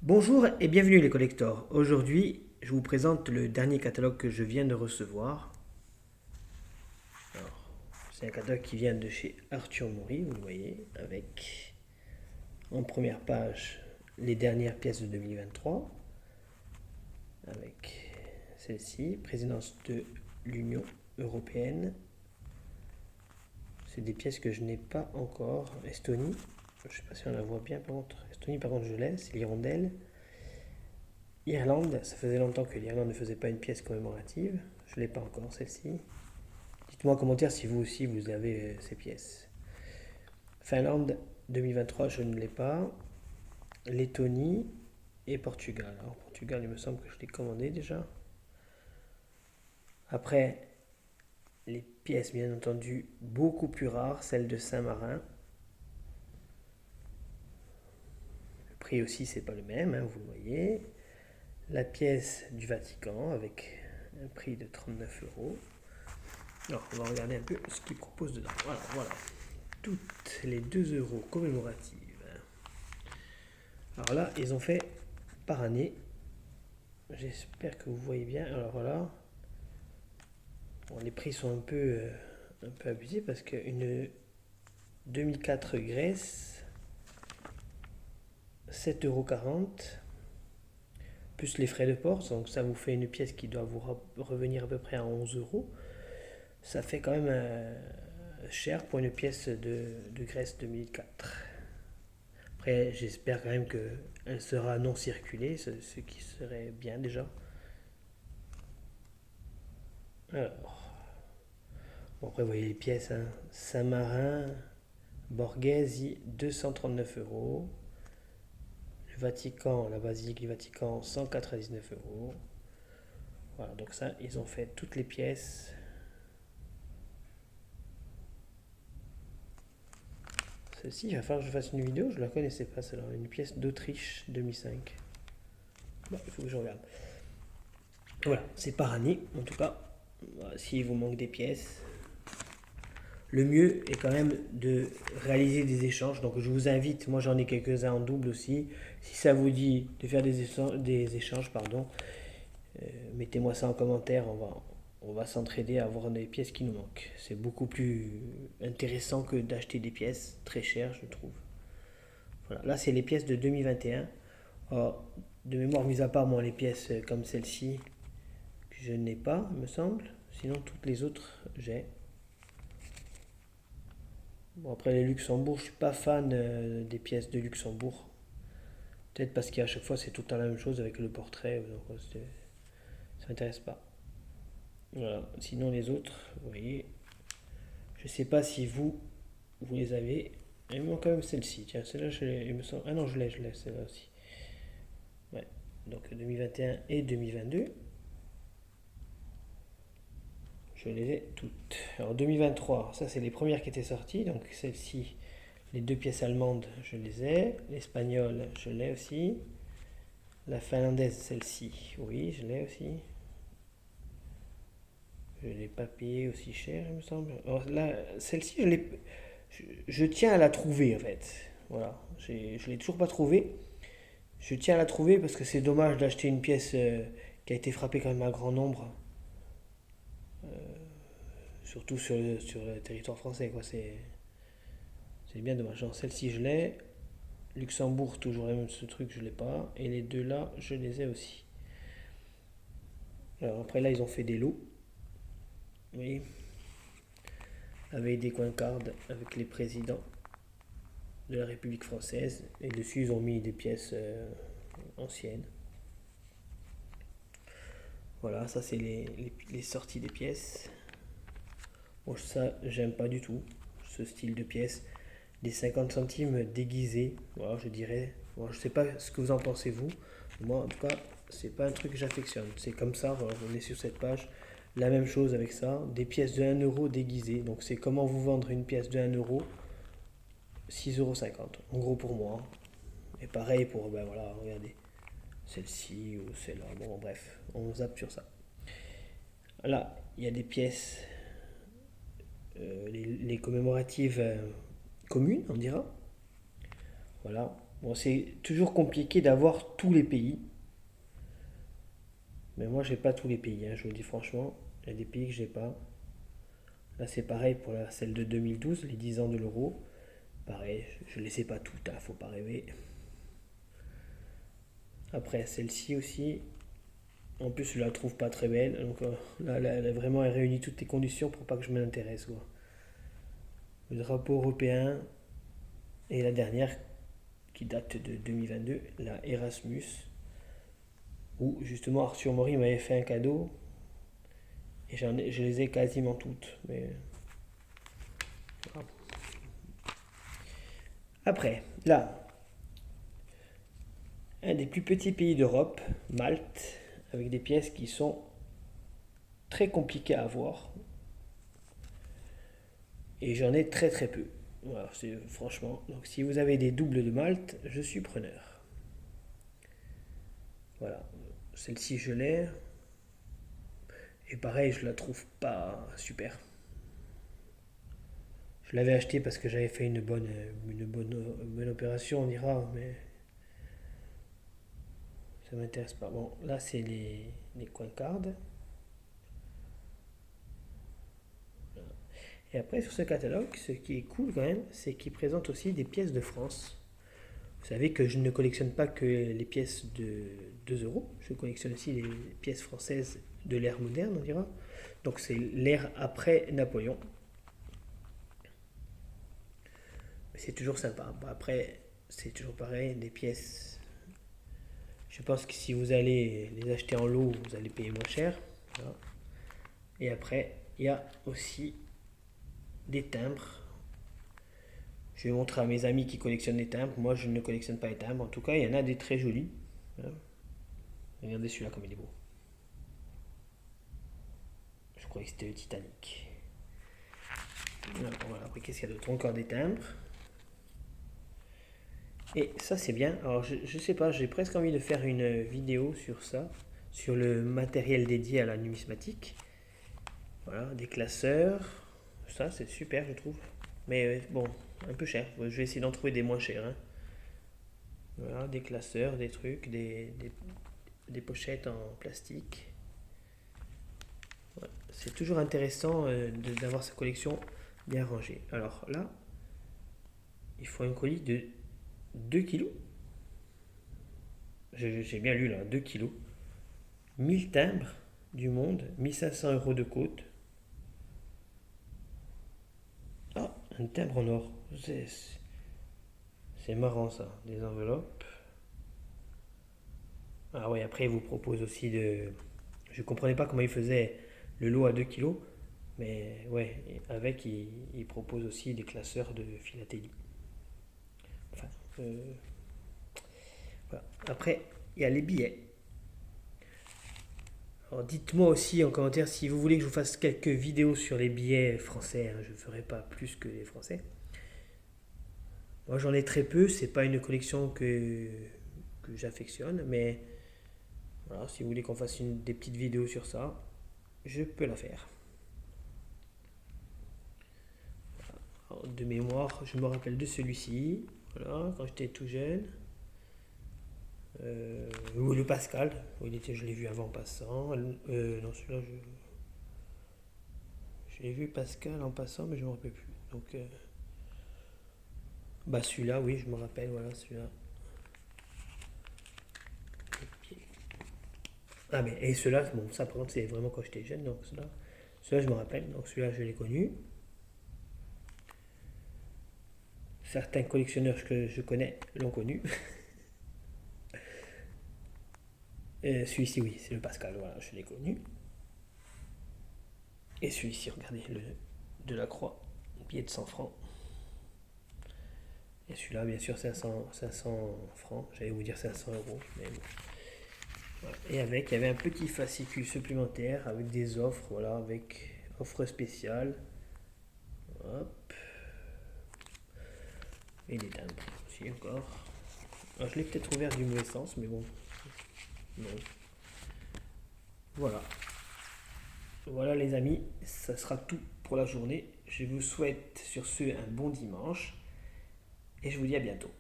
Bonjour et bienvenue les collectors. Aujourd'hui, je vous présente le dernier catalogue que je viens de recevoir. Alors, c'est un catalogue qui vient de chez Arthur Maury, vous le voyez, avec en première page les dernières pièces de 2023, avec celle-ci, présidence de l'Union européenne. C'est des pièces que je n'ai pas encore. Estonie, je ne sais pas si on la voit bien par contre. Estonie par contre je l'ai, c'est l'hirondelle. Irlande, ça faisait longtemps que l'Irlande ne faisait pas une pièce commémorative. Je ne l'ai pas encore celle-ci. Dites-moi en commentaire si vous aussi vous avez ces pièces. Finlande 2023, je ne l'ai pas. Lettonie et Portugal. Alors Portugal, il me semble que je l'ai commandé déjà. Après, les pièces bien entendu beaucoup plus rares, celles de Saint-Marin. Le prix aussi, c'est pas le même, hein, vous le voyez. La pièce du Vatican avec un prix de 39 euros. Alors, on va regarder un peu ce qu'ils proposent dedans. Voilà. Toutes les 2 euros commémoratives. Alors là, ils ont fait par année. J'espère que vous voyez bien. Alors voilà. Bon, les prix sont un peu abusés parce qu'une 2004 Grèce, 7,40 € plus les frais de port. Donc ça vous fait une pièce qui doit vous revenir à peu près à 11 euros. Ça fait quand même cher pour une pièce de Grèce 2004. Après, j'espère quand même qu'elle sera non circulée, ce qui serait bien déjà. Alors, bon, après, vous voyez les pièces, hein. Saint-Marin, Borghese, 239 euros. Le Vatican, la basilique du Vatican, 199 euros. Voilà, donc ça, ils ont fait toutes les pièces. Celle-ci, il va falloir que je fasse une vidéo, je ne la connaissais pas, celle-là. Une pièce d'Autriche 2005. Bon, il faut que je regarde. Voilà, c'est par année, en tout cas. Voilà, s'il vous manque des pièces, le mieux est quand même de réaliser des échanges. Donc je vous invite, moi j'en ai quelques-uns en double aussi. Si ça vous dit de faire des échanges, pardon, mettez-moi ça en commentaire. On va s'entraider à avoir des pièces qui nous manquent. C'est beaucoup plus intéressant que d'acheter des pièces très chères, je trouve. Voilà, là c'est les pièces de 2021. Alors, de mémoire, mis à part moi les pièces comme celle-ci que je n'ai pas, me semble. Sinon toutes les autres j'ai. Bon, après les Luxembourg, je suis pas fan des pièces de Luxembourg. Peut-être parce qu'à chaque fois c'est tout le temps la même chose avec le portrait, donc ça m'intéresse pas. Voilà. Sinon les autres, vous voyez, je sais pas si vous les avez. Il me manque quand même celle-ci. Tiens, celle-là, il me semble. Ah non, je l'ai, celle-là aussi. Ouais. Donc 2021 et 2022, je les ai toutes. Alors 2023, ça c'est les premières qui étaient sorties. Donc celle-ci, les deux pièces allemandes, je les ai. L'espagnole, je l'ai aussi. La finlandaise, celle-ci, oui, je l'ai aussi. Je ne l'ai pas payée aussi cher, il me semble. Alors là, celle-ci, je tiens à la trouver en fait. Voilà, je ne l'ai toujours pas trouvée. Je tiens à la trouver parce que c'est dommage d'acheter une pièce qui a été frappée quand même à grand nombre, surtout sur le territoire français, quoi. C'est bien dommage. Genre, celle-ci, je l'ai. Luxembourg, toujours le même ce truc, je l'ai pas. Et les deux là, je les ai aussi. Alors après là, ils ont fait des lots. Oui, avec des coin cards avec les présidents de la République française. Et dessus, ils ont mis des pièces anciennes. Voilà, ça c'est les sorties des pièces. Bon, ça, j'aime pas du tout, ce style de pièces. Des 50 centimes déguisés, voilà, je dirais. Bon, je sais pas ce que vous en pensez, vous. Moi, en tout cas, c'est pas un truc que j'affectionne. C'est comme ça, voilà, on est sur cette page. La même chose avec ça, des pièces de 1 € déguisées. Donc, c'est comment vous vendre une pièce de 1 €, 6,50 € en gros pour moi. Et pareil pour, ben voilà, regardez, celle-ci ou celle-là. Bon, bref, on zappe sur ça. Là, il y a des pièces, les commémoratives communes, on dira. Voilà, Bon, c'est toujours compliqué d'avoir tous les pays. Mais moi, j'ai pas tous les pays, hein, je vous le dis franchement. Il y a des pays que j'ai pas. Là, c'est pareil pour celle de 2012, les 10 ans de l'euro. Pareil, je ne les sais pas toutes, hein, faut pas rêver. Après, celle-ci aussi. En plus, je la trouve pas très belle. Donc là, vraiment, elle réunit toutes les conditions pour pas que je m'intéresse, quoi. Le drapeau européen. Et la dernière, qui date de 2022, la Erasmus. Où justement Arthur Maury m'avait fait un cadeau. Et je les ai quasiment toutes. Mais voilà. Après, là, un des plus petits pays d'Europe, Malte, avec des pièces qui sont très compliquées à avoir. Et j'en ai très très peu. Voilà, c'est franchement. Donc si vous avez des doubles de Malte, je suis preneur. Voilà. Celle-ci, je l'ai. Et pareil, je la trouve pas super. Je l'avais acheté parce que j'avais fait une bonne opération, on dira, mais ça m'intéresse pas. Bon, là, c'est les coin cards. Et après, sur ce catalogue, ce qui est cool quand même, c'est qu'il présente aussi des pièces de France. Vous savez que je ne collectionne pas que les pièces de 2 euros, je collectionne aussi les pièces françaises de l'ère moderne, on dira. Donc c'est l'ère après Napoléon. Mais c'est toujours sympa. Bon, après, c'est toujours pareil, des pièces. Je pense que si vous allez les acheter en lot, vous allez payer moins cher. Voilà. Et après, il y a aussi des timbres. Je vais montrer à mes amis qui collectionnent les timbres. Moi, je ne collectionne pas les timbres. En tout cas, il y en a des très jolis. Voilà. Regardez celui-là comme il est beau. Je croyais que c'était le Titanic. Voilà. Après, qu'est-ce qu'il y a d'autre? Encore des timbres. Et ça, c'est bien. Alors, je sais pas, j'ai presque envie de faire une vidéo sur ça, sur le matériel dédié à la numismatique. Voilà, des classeurs. Ça, c'est super, je trouve. Mais bon, un peu cher. Je vais essayer d'en trouver des moins chers, hein. Voilà, des classeurs, des trucs, des pochettes en plastique. Ouais, c'est toujours intéressant d'avoir sa collection bien rangée. Alors là, il faut un colis de 2 kilos. J'ai bien lu là, 2 kilos. 1000 timbres du monde, 1500 € de côte. Ah, un timbre en or. C'est marrant ça, des enveloppes. Ah ouais, après il vous propose aussi de... Je comprenais pas comment il faisait le lot à 2 kilos, mais ouais, avec il propose aussi des classeurs de philatélie. Enfin, voilà. Après, il y a les billets. Alors dites-moi aussi en commentaire si vous voulez que je vous fasse quelques vidéos sur les billets français, hein, je ne ferai pas plus que les français. Moi j'en ai très peu, c'est pas une collection que j'affectionne, mais voilà, si vous voulez qu'on fasse des petites vidéos sur ça, je peux la faire. Alors, de mémoire, je me rappelle de celui-ci, voilà, quand j'étais tout jeune. Ou le Pascal, où il était, je l'ai vu avant en passant. Non, celui-là, je l'ai vu Pascal en passant, mais je ne me rappelle plus. Donc, bah celui-là, oui, je me rappelle, voilà, celui-là. Ah, mais et ceux-là, bon, ça par contre, c'est vraiment quand j'étais jeune, donc ceux-là, je me rappelle, donc celui-là, je l'ai connu. Certains collectionneurs que je connais l'ont connu. Celui-ci, oui, c'est le Pascal, voilà, je l'ai connu. Et celui-ci, regardez, le de la Croix, billet de 100 francs. Et celui-là, bien sûr, 500 francs. J'allais vous dire 500 euros. Mais bon. Voilà. Et avec, il y avait un petit fascicule supplémentaire avec des offres, voilà, avec offre spéciale. Hop. Et des timbres aussi encore. Alors, je l'ai peut-être ouvert du mauvais sens, mais bon. Non. Voilà. Voilà les amis, ça sera tout pour la journée. Je vous souhaite sur ce un bon dimanche et je vous dis à bientôt.